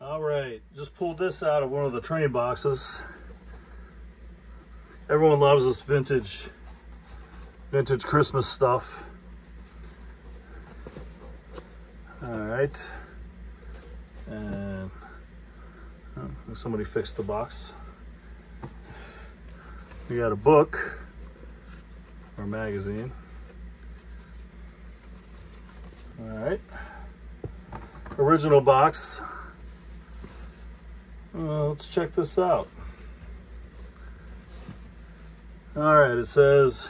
All right, just pulled this out of one of the train boxes. Everyone loves this vintage Christmas stuff. All right, and somebody fixed the box. We got a book or magazine. All right, original box. Let's check this out. All right, it says,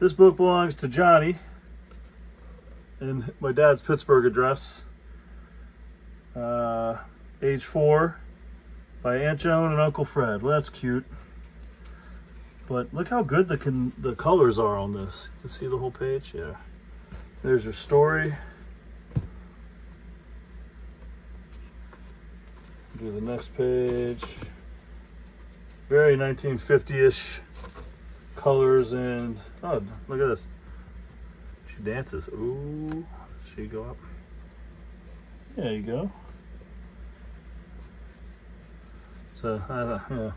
this book belongs to Johnny in my dad's Pittsburgh address. Age 4 by Aunt Joan and Uncle Fred. Well, that's cute. But look how good the colors are on this. You can see the whole page, yeah. There's your story. Do the next page. Very 1950-ish colors, and oh, look at this. She dances. Ooh, she go up. There you go. So, yeah,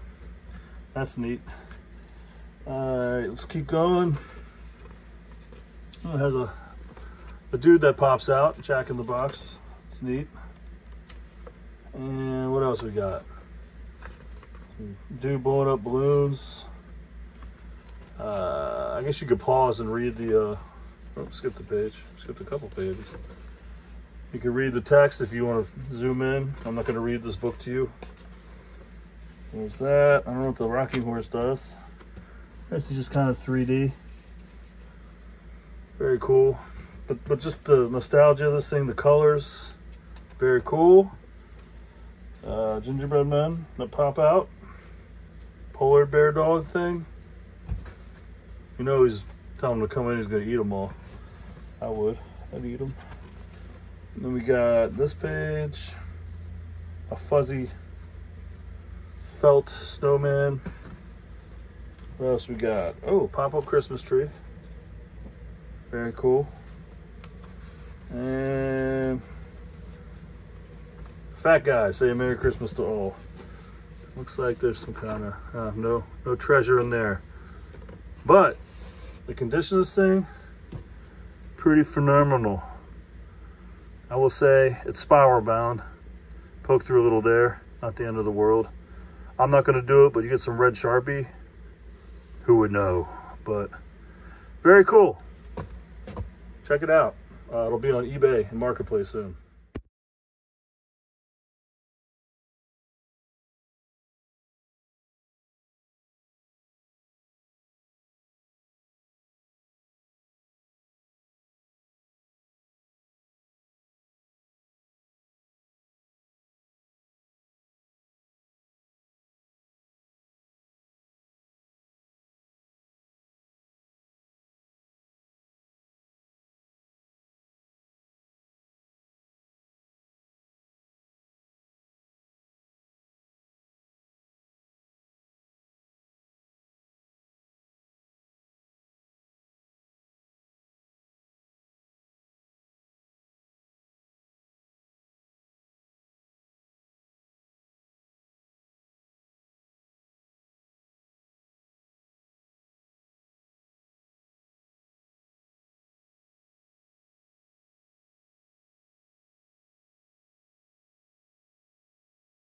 that's neat. All right, let's keep going. Oh, it has a dude that pops out, Jack in the Box. It's neat. And what else we got? Dude blowing up balloons. I guess you could pause and read the, skip the page. Skipped a couple pages. You can read the text if you want to zoom in. I'm not going to read this book to you. There's that. I don't know what the rocking horse does. This is just kind of 3D. Very cool. But just the nostalgia of this thing, the colors, very cool. Gingerbread men that pop out. Polar bear dog thing. You know he's telling him to come in, he's going to eat them all. I would. I'd eat them. And then we got this page. A fuzzy felt snowman. What else we got? Oh, pop-up Christmas tree. Very cool. And fat guy, say Merry Christmas to all. Looks like there's some kind of, no treasure in there. But the condition of this thing, pretty phenomenal. I will say it's spiral bound. Poke through a little there, not the end of the world. I'm not gonna do it, but you get some red Sharpie, who would know? But very cool. Check it out. It'll be on eBay and Marketplace soon.